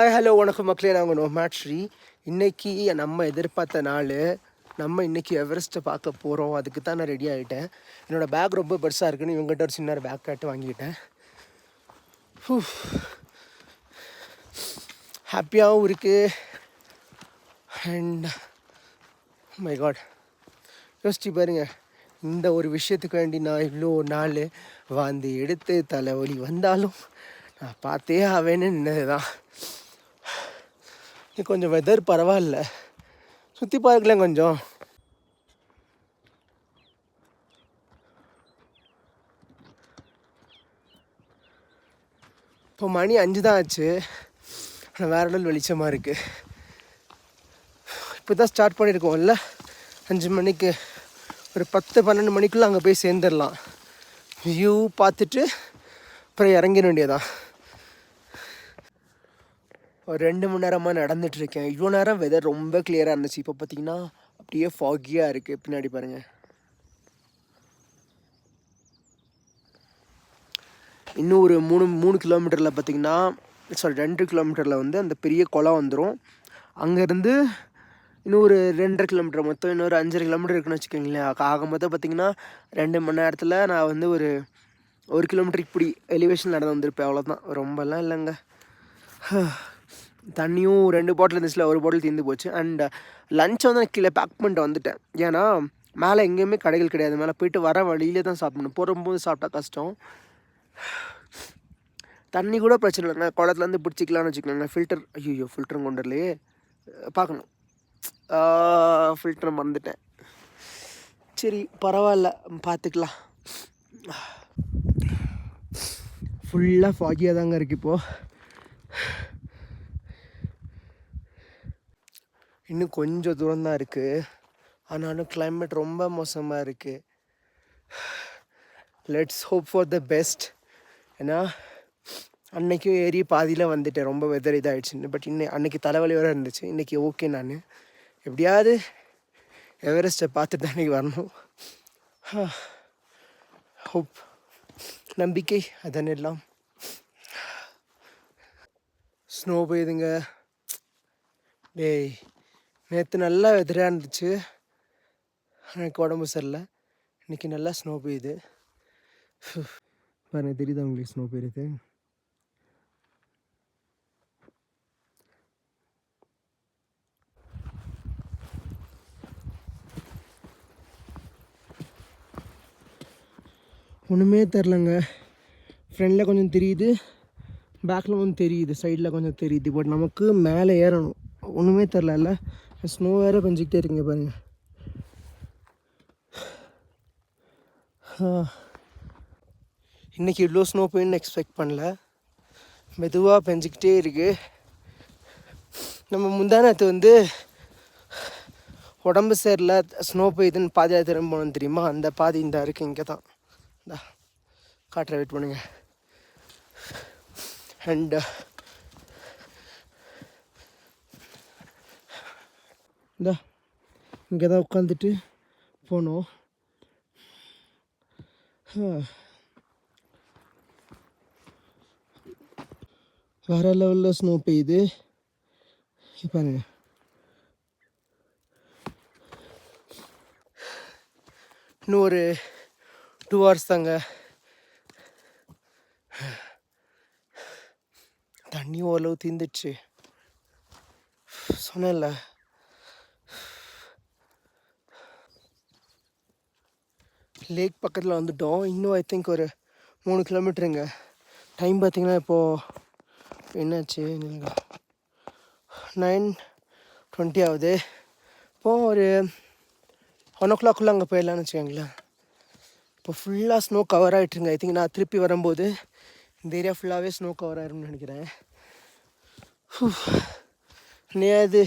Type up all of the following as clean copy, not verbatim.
Hi hello வணக்கம் மக்களே, நாங்கள் நோமேட் ஸ்ரீ. இன்றைக்கி நம்ம எதிர்பார்த்த நாள். நம்ம இன்றைக்கி எவரெஸ்ட்டை பார்க்க போகிறோம். அதுக்கு தான் நான் ரெடி ஆகிட்டேன். என்னோடய பேக் ரொம்ப பெருசாக இருக்குன்னு இவங்ககிட்ட ஒரு சின்ன பேக் கேட்டு வாங்கிக்கிட்டேன். ஹாப்பியாகவும் இருக்குது. அண்ட் மை காட், யோசிச்சு பாருங்க, இந்த ஒரு விஷயத்துக்கு வேண்டி நான் இவ்வளோ நாள் வாந்தி எடுத்து தலைவலி வந்தாலும் நான் பார்த்தே ஆவேன்னு நின்னது தான். கொஞ்சம் வெதர் பரவாயில்ல, சுற்றி பார்க்கலாம் கொஞ்சம். இப்போ மணி 5 தான் ஆச்சு. ஆனால் வேறு நாள் வெளிச்சமாக இருக்குது. இப்போ தான் ஸ்டார்ட் பண்ணியிருக்கோம்ல, 5 மணிக்கு. ஒரு 10-12 மணிக்குள்ளே அங்கே போய் சேர்ந்துடலாம். வியூ பார்த்துட்டு அப்புறம் இறங்கிட வேண்டியதான். ஒரு 2 மணி நேரமாக நடந்துகிட்ருக்கேன். இவ்வளோ நேரம் வெதர் ரொம்ப கிளியராக இருந்துச்சு. இப்போ பார்த்தீங்கன்னா அப்படியே ஃபாகியாக இருக்குது. பின்னாடி பாருங்கள். இன்னும் ஒரு 3 கிலோமீட்டரில் பார்த்திங்கன்னா 2 கிலோமீட்டரில் வந்து அந்த பெரிய குளம் வந்துடும். அங்கேருந்து இன்னும் ஒரு 2.5 கிலோமீட்டர், மொத்தம் இன்னொரு 5.5 கிலோமீட்டர் இருக்குன்னு வச்சுக்கோங்களேன். ஆக மொத்தம் பார்த்திங்கன்னா 2 மணி நேரத்தில் நான் வந்து ஒரு 1 கிலோமீட்டர் இப்படி எலிவேஷன் நடந்து வந்திருப்பேன். அவ்வளோதான், ரொம்பலாம் இல்லைங்க. தண்ணியும் 2 பாட்டில் இருந்துச்சுல, ஒரு பாட்டில் தீர்ந்து போச்சு. அண்ட் லஞ்சை வந்து நான் கீழே பேக் பண்ணிட்டு வந்துட்டேன். ஏன்னா மேலே எங்கேயுமே கடைகள் கிடையாது. மேலே போயிட்டு வர வழியிலே தான் சாப்பிடணும். போகும்போது சாப்பிட்டா கஷ்டம். தண்ணி கூட பிரச்சனை இல்லைங்க, குளத்துலேருந்து பிடிச்சிக்கலான்னு வச்சுக்கோங்க. ஃபில்டர், ஐயோ ஃபில்டரும் கொண்டு வரலையே, பார்க்கணும். ஃபில்டர் மறந்துட்டேன். சரி பரவாயில்ல, பார்த்துக்கலாம். ஃபுல்லாக ஃபாகியாக தாங்க இருக்குது இப்போது. இன்னும் கொஞ்சம் தூரம் தான் இருக்குது. ஆனாலும் கிளைமேட் ரொம்ப மோசமாக இருக்குது. Let's hope for the best. ஏன்னா அன்றைக்கும் ஏறி பாதியில் வந்துட்டேன், ரொம்ப வெதர் இதாகிடுச்சுன்னு. பட் அன்றைக்கி தலைவலி வர இருந்துச்சு. இன்றைக்கி ஓகே, நான் எப்படியாவது எவரெஸ்ட்டை பார்த்துட்டு தான் இன்றைக்கி வரணும். ஹோப், நம்பிக்கை, அதன் எல்லாம். ஸ்னோ பெய்யுதுங்க. டேய், நேற்று நல்லா வெதராக இருந்துச்சு, எனக்கு உடம்பு சரியில்லை. இன்றைக்கி நல்லா ஸ்னோ பெய்யுது. பாருங்கள், தெரியுதா உங்களுக்கு ஸ்னோ பெய்யுது? ஒன்றுமே தெரிலங்க. ஃப்ரண்டில் கொஞ்சம் தெரியுது, பேக்கில் கொஞ்சம் தெரியுது, சைடில் கொஞ்சம் தெரியுது. பட் நமக்கு மேலே ஏறணும். ஒன்றுமே தெரில. ஸ்னோ வேறு கொஞ்சிக்கிட்டே இருக்குங்க பாருங்கள். இன்றைக்கி இவ்வளோ ஸ்னோ பெய்யுன்னு எக்ஸ்பெக்ட் பண்ணல. மெதுவாக பெஞ்சிக்கிட்டே இருக்குது. நம்ம முந்தானத்து வந்து உடம்பு சரியில்லை, ஸ்னோ பெய்யுதுன்னு பாதியாக திரும்ப போகணும் தெரியுமா? அந்த பாதி இந்த இருக்குது, இங்கே தான். இந்தா காட்டுற, வெயிட் பண்ணுங்க. அண்ட் இந்தா இங்கே தான் உட்காந்துட்டு போனோம். வேறு லெவலில் ஸ்னோ பெய்யுது பாருங்க. இன்னும் ஒரு 2 hours தாங்க. தண்ணி ஓரளவு தீர்ந்துச்சு, சொன்னேன்ல. லேக் பக்கத்தில் வந்துட்டோம். இன்னும் ஐ திங்க் ஒரு 3 கிலோமீட்டருங்க. டைம் பார்த்திங்கன்னா இப்போது என்னாச்சு, 9:20 ஆகுது. இப்போது ஒரு 1 o'clock அங்கே போயிடலான்னு வச்சுக்கோங்களேன். இப்போ ஃபுல்லாக ஸ்னோ கவர் ஆகிட்டுருங்க. ஐ திங்க் நான் திருப்பி வரும்போது இந்த ஏரியா ஃபுல்லாகவே ஸ்னோ கவர் ஆயிரும்னு நினைக்கிறேன். அது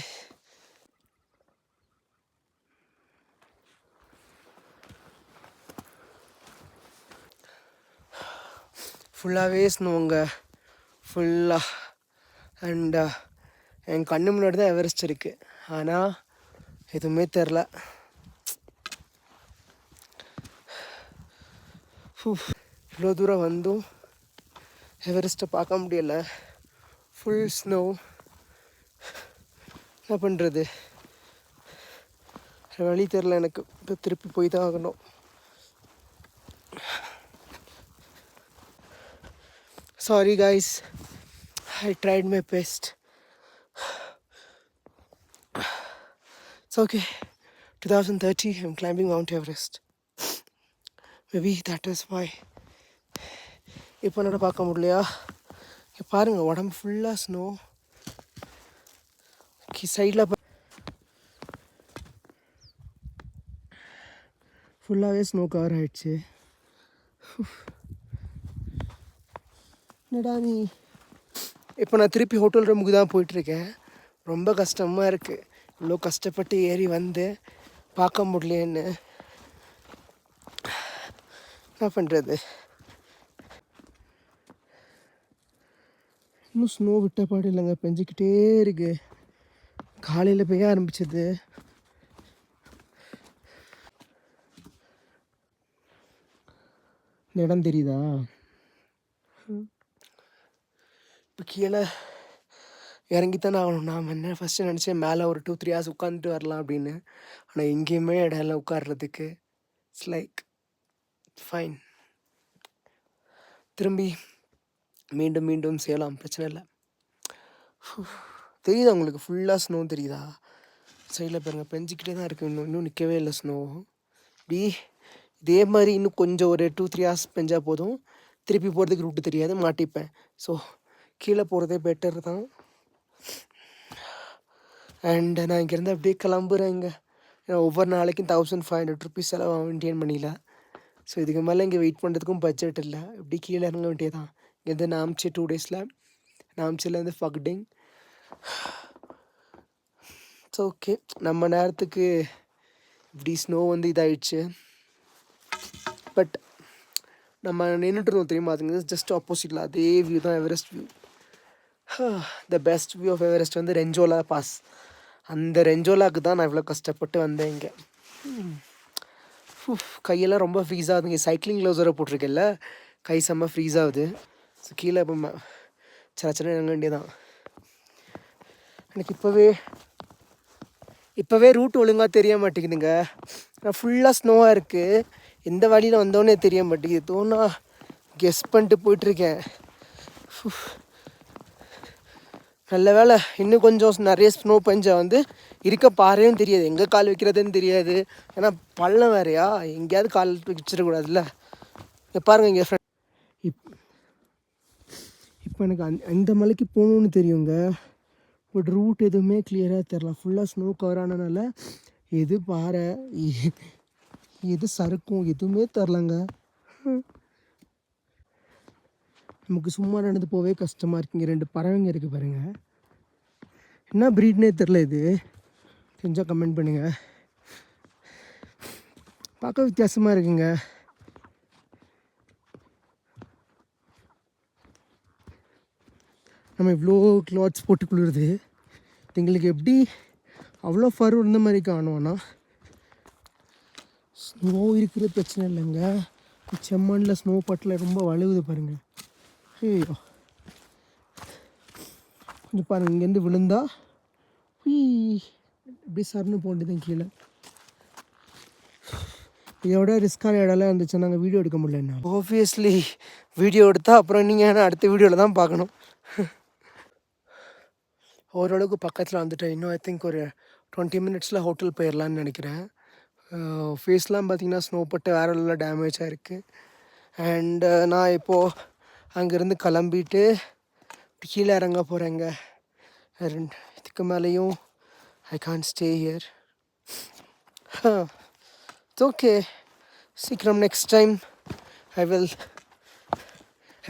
ஃபுல்லாகவே ஸ்னோங்க, ஃபுல்லாக. அண்ட் என் கண்ணு முன்னாடி தான் எவரெஸ்ட் இருக்குது, ஆனால் எதுவுமே தெரில. இவ்வளோ தூரம் வந்தும் எவரெஸ்ட்டை பார்க்க முடியலை. Full snow. என்ன பண்ணுறது, வழி தெரில எனக்கு. இப்போ திருப்பி போய் தான் ஆகணும். Sorry guys, I tried my best. It's okay. 2030 I'm climbing Mount Everest. Maybe that is why இப்போ என்னோட பார்க்க முடியலையா. இங்கே பாருங்கள், உடம்பு ஃபுல்லாக ஸ்னோ. சைடில் ஃபுல்லாகவே ஸ்னோ கவர் ஆகிடுச்சு. என்னடா நீ. இப்போ நான் திருப்பி ஹோட்டல் ரூமுக்கு தான் போயிட்டுருக்கேன். ரொம்ப கஷ்டமாக இருக்குது. இவ்வளோ கஷ்டப்பட்டு ஏறி வந்து பார்க்க முடியலேன்னு. என்ன பண்ணுறது, இன்னும் ஸ்னோ விட்ட பாடு இல்லைங்க, பெஞ்சிக்கிட்டே இருக்கு. காலையில் பெய்ய ஆரம்பிச்சது. இந்த இடம் தெரியுதா? இப்போ கீழே இறங்கித்தானே ஆகணும். நான் என்ன ஃபஸ்ட்டு நினச்சேன் மேலே ஒரு 2-3 hours உட்காந்துட்டு வரலாம் அப்படின்னு. ஆனால் எங்கேயுமே இடம் இல்லை உட்காடுறதுக்கு. இட்ஸ் லைக் ஃபைன், திரும்பி மீண்டும் மீண்டும் செய்யலாம், பிரச்சனை இல்லை. தெரியுதா உங்களுக்கு? ஃபுல்லாக ஸ்னோ தெரியுதா? சைடில் பாருங்கள், பெஞ்சிக்கிட்டே தான் இருக்குது. இன்னும் நிற்கவே இல்லை ஸ்னோ. இப்படி இதே மாதிரி இன்னும் கொஞ்சம் ஒரு 2-3 hours பெஞ்சால் போதும். திருப்பி போகிறதுக்கு ரூட்டு தெரியாது, மாட்டிப்பேன். ஸோ கீழே போகிறதே பெட்டர் தான். அண்ட் நான் இங்கேருந்து அப்படியே கிளம்புறேங்க. ஏன்னா ஒவ்வொரு நாளைக்கும் 1500 rupees செலவாக இந்தியன் மணியில். ஸோ இதுக்கு மேலே இங்கே வெயிட் பண்ணுறதுக்கும் பட்ஜெட் இல்லை. இப்படி கீழே இறங்க வேண்டியதான். இங்கேருந்து நாம்ச்சி 2 days, நாம்ச்சிலேருந்து ஃபக்டிங். ஸோ ஓகே, நம்ம நேரத்துக்கு இப்படி ஸ்னோ வந்து இதாகிடுச்சு. பட் நம்ம நின்றுட்டுருவோம் தெரியுமா, அதுங்க ஜஸ்ட் ஆப்போசிட்டில் அதே வியூ தான் Everest view. The best view of Everest வந்து ரெஞ்சோலா பாஸ். அந்த ரெஞ்சோலாவுக்கு தான் நான் இவ்வளோ கஷ்டப்பட்டு வந்தேன் இங்கே. கையெல்லாம் ரொம்ப ஃப்ரீஸ் ஆகுதுங்க. சைக்கிளிங் க்ளவுஸ் வர போட்டிருக்கேன்ல, கை செம்ம ஃப்ரீஸ் ஆகுது. ஸோ கீழே இப்போ சின்ன இறங்க வேண்டியதான். எனக்கு இப்போவே ரூட் ஒழுங்காக தெரிய மாட்டேங்குதுங்க. ஆனால் ஃபுல்லாக ஸ்னோவாக இருக்குது. எந்த வழியில் வந்தோன்னே தெரிய மாட்டேங்குது. தோணா கெஸ் பண்ணிட்டு போயிட்டுருக்கேன். நல்ல வேலை, இன்னும் கொஞ்சம் நிறைய ஸ்னோ பெஞ்சா வந்து இருக்க பாறையும் தெரியாது, எங்கே கால் வைக்கிறதுன்னு தெரியாது. ஏன்னா பள்ளம் வேறையா, எங்கேயாவது கால் வச்சிடக்கூடாதுல்ல. இங்கே பாருங்கள், இங்கே ஃப்ரெண்ட் இப்போ எனக்கு அந்த மலைக்கு போகணுன்னு தெரியுங்க. பட் ரூட் எதுவுமே கிளியராக தெரில. ஃபுல்லாக ஸ்னோ கவர் ஆனதுனால எது பாறை எது சறுக்கும் எதுவுமே தெரிலங்க. நமக்கு சும்மா நடந்து போவே கஷ்டமாக இருக்குங்க. 2 பறவைங்க இருக்குது பாருங்கள், என்ன ப்ரீட்னே தெரில. இது தெரிஞ்சால் கமெண்ட் பண்ணுங்கள். பார்க்க வித்தியாசமாக இருக்குங்க. நம்ம இவ்வளோ கிளாத்ஸ் போட்டு குளிருது, எங்களுக்கு எப்படி அவ்வளோ ஃபர் இருந்த மாதிரி காணும்னா ஸ்னோ இருக்கிற பிரச்சனை இல்லைங்க. செம்மண்ணில் ஸ்னோ பட்டில் ரொம்ப வழுவுது பாருங்கள். ஐயோ, கொஞ்சம் பாருங்கள், இங்கேருந்து விழுந்தா இப்படி சர்னு போண்டுதான் கீழே. இதோட ரிஸ்க்கான இடம்லாம் இருந்துச்சு, நாங்கள் வீடியோ எடுக்க முடியல. என்ன ஆப்வியஸ்லி வீடியோ எடுத்தால் அப்புறம் நீங்கள் அடுத்த வீடியோவில் தான் பார்க்கணும். ஓரளவுக்கு பக்கத்தில் வந்துட்டேன். இன்னும் ஐ திங்க் ஒரு 20 minutes ஹோட்டல் போயிடலான்னு நினைக்கிறேன். ஃபேஸ்லாம் பார்த்திங்கன்னா ஸ்னோ பட்டு வேறு எல்லாம் டேமேஜாக இருக்குது. அண்டு நான் இப்போது அங்கேருந்து கிளம்பிட்டு கீழே இறங்க போகிறேங்க. இதுக்கு மேலேயும் I can't stay here. It's okay, சீக்கிரம் நெக்ஸ்ட் டைம் ஐ வில்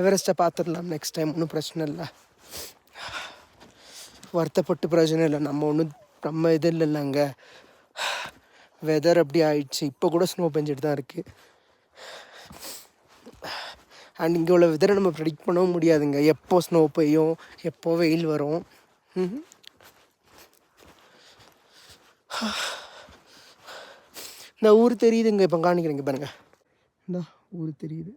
எவரெஸ்ட்டை பார்த்துடலாம் நெக்ஸ்ட் டைம். ஒன்றும் பிரச்சனை இல்லை, வருத்தப்பட்டு பிரயோஜனம் இல்லை. நம்ம இது இல்லைங்க, வெதர் அப்படி ஆயிடுச்சு. இப்போ கூட ஸ்னோ பெஞ்சிட்டு தான் இருக்குது. அண்ட் இங்கே உள்ள வெதரை நம்ம ப்ரெடிக்ட் பண்ணவும் முடியாதுங்க. எப்போ ஸ்னோ பெய்யும், எப்போ வெயில் வரும். இந்த ஊர் தெரியுதுங்க, இப்போ காணிக்கிறேங்க பாருங்கள், இந்த ஊர் தெரியுது.